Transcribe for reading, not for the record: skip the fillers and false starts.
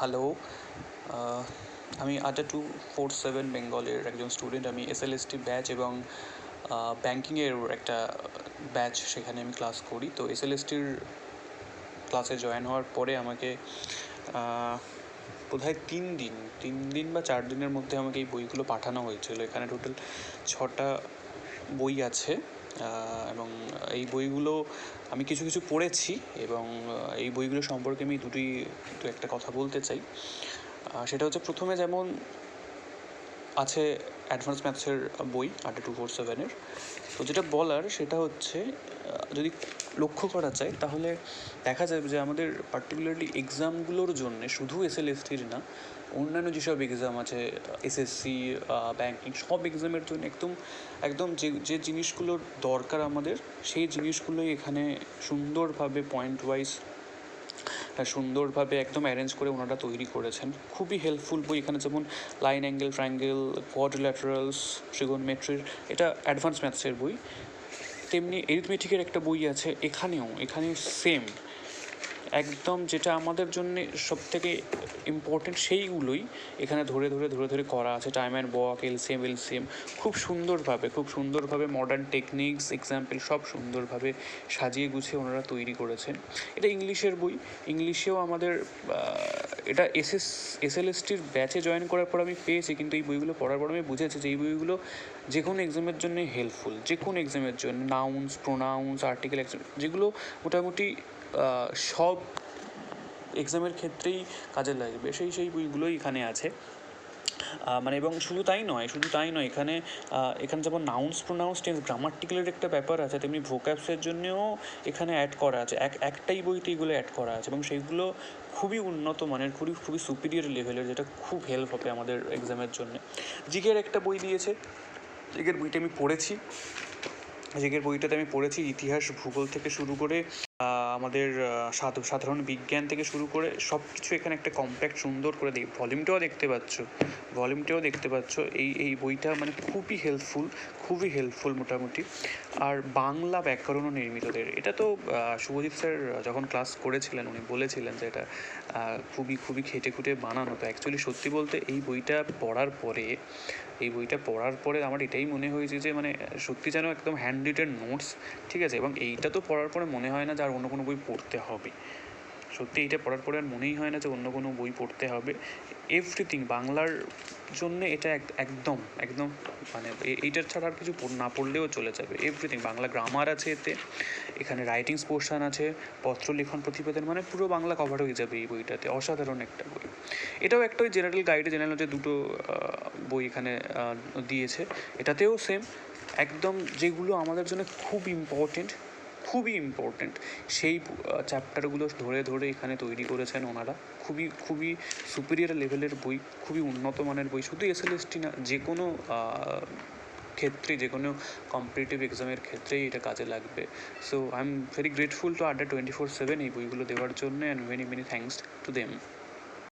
Hello, আমি Adda247 বেঙ্গলের একজন স্টুডেন্ট। আমি এসএলএসটি ব্যাচ এবং ব্যাঙ্কিংয়ের একটা ব্যাচ, সেখানে আমি ক্লাস করি। তো এসএলএসটির ক্লাসে জয়েন হওয়ার পরে আমাকে বোধহয় 3 দিন বা 4 দিনের মধ্যে আমাকে এই বইগুলো পাঠানো হয়েছিল। এখানে টোটাল 6টা বই আছে এবং এই বইগুলো আমি কিছু কিছু পড়েছি এবং এই বইগুলো সম্পর্কে আমি দু একটা কথা বলতে চাই। সেটা হচ্ছে, প্রথমে যেমন আছে অ্যাডভান্স ম্যাথসের বই Adda247-এর। তো যেটা বলার সেটা হচ্ছে, যদি লক্ষ্য করা যায় তাহলে দেখা যাবে যে আমাদের পার্টিকুলারলি এক্সামগুলোর জন্য, শুধু এসএলএসটির না, অন্যান্য যেসব এক্সাম আছে, এসএসসি, ব্যাঙ্কিং, সব এক্সামের জন্য একদম যে জিনিসগুলোর দরকার আমাদের, সেই জিনিসগুলোই এখানে সুন্দরভাবে পয়েন্ট ওয়াইজ সুন্দরভাবে একদম অ্যারেঞ্জ করে ওনারা তৈরি করেছেন। খুবই হেল্পফুল বই। এখানে যেমন লাইন, অ্যাঙ্গেল, ট্রায়াঙ্গেল, কোয়াড্রিল্যাটারালস, ট্রিগোনোমেট্রির, এটা অ্যাডভান্স ম্যাথসের বই। তেমনি এরিথমেটিকের একটা বই আছে, এখানে সেম একদম যেটা আমাদের জন্য সবথেকে ইম্পর্টেন্ট সেইগুলোই এখানে ধরে করা আছে। টাইম অ্যান্ড ওয়ার্ক, এলসিএম খুব সুন্দরভাবে মডার্ন টেকনিক্স, এক্সাম্পল সব সুন্দরভাবে সাজিয়ে গুছিয়ে ওনারা তৈরি করেছেন। এটা ইংলিশের বই। ইংলিশেও আমাদের এটা এসএলএসটির ব্যাচে জয়েন করার পর আমি পেয়েছি, কিন্তু এই বইগুলো পড়ার পর আমি বুঝেছি যে এই বইগুলো যে কোনো এক্সামের জন্য হেল্পফুল, যে কোনো এক্সামের জন্য। নাউন্স, প্রোনাউন্স, আর্টিকেল, যেগুলো মোটামুটি সব এক্সামের ক্ষেত্রেই কাজে লাগবে, সেই বইগুলোই এখানে আছে। এবং শুধু তাই নয়, এখানে যেমন নাউন্স, প্রোনাউন্স, টেন্স, গ্রামাটিক্যালের একটা ব্যাপার আছে, তেমনি ভোক্যাবসের জন্যেও এখানে অ্যাড করা আছে। একটাই বইতে এগুলো অ্যাড করা আছে এবং সেইগুলো খুবই উন্নত মানের, খুবই সুপিরিয়র লেভেলের, যেটা খুব হেল্প হবে আমাদের এক্সামের জন্য। জিকের একটা বই দিয়েছে। জিকের বইটাতে আমি পড়েছি ইতিহাস, ভূগোল থেকে শুরু করে আমাদের সাধারণ বিজ্ঞান থেকে শুরু করে সব কিছু এখানে একটা কম্প্যাক্ট সুন্দর করে ভলিউমটাও দেখতে পাচ্ছ। এই বইটা মানে খুবই হেল্পফুল মোটামুটি। আর বাংলা ব্যাকরণ ও নির্মিতদের, এটা তো শুভজিৎ স্যার যখন ক্লাস করেছিলেন উনি বলেছিলেন যে এটা খুবই খেটে খুঁটে বানানো। তো অ্যাকচুয়ালি সত্যি বলতে এই বইটা পড়ার পরে আমার এটাই মনে হয়েছে যে মানে সত্যি যেন একদম হ্যান্ড রিটেন নোটস, ঠিক আছে। এবং এইটা তো পড়ার পরে মনে হয় না যে আর অন্য কোনো বই পড়তে হবে। সত্যি এইটা পড়ার পরে আর মনেই হয় না যে অন্য কোনো বই পড়তে হবে। এভরিথিং বাংলার জন্য এটা একদম মানে এইটার ছাড়া আর কিছু না পড়লেও চলে যাবে। এভরিথিং, বাংলা গ্রামার আছে এখানে রাইটিংস পোর্শন আছে, পত্রলেখন, প্রতিবেদন, মানে পুরো বাংলা কভার হয়ে যাবে এই বইটাতে। অসাধারণ একটা বই। এটাও একটা ওই জেনারেল নলেজে দুটো বই এখানে দিয়েছে। এটাতেও সেম একদম যেগুলো আমাদের জন্য খুবই ইম্পর্টেন্ট সেই চ্যাপ্টারগুলো ধরে এখানে তৈরি করেছেন ওনারা। খুবই সুপিরিয়র লেভেলের বই, খুবই উন্নত মানের বই। শুধু এসএলএসটি না, যে কোনো ক্ষেত্রে, যে কোনো কম্পিটিটিভ এক্সামের ক্ষেত্রেই এটা কাজে লাগবে। So I am very grateful to Adda247 এই বইগুলো দেওয়ার জন্য, and many thanks to them.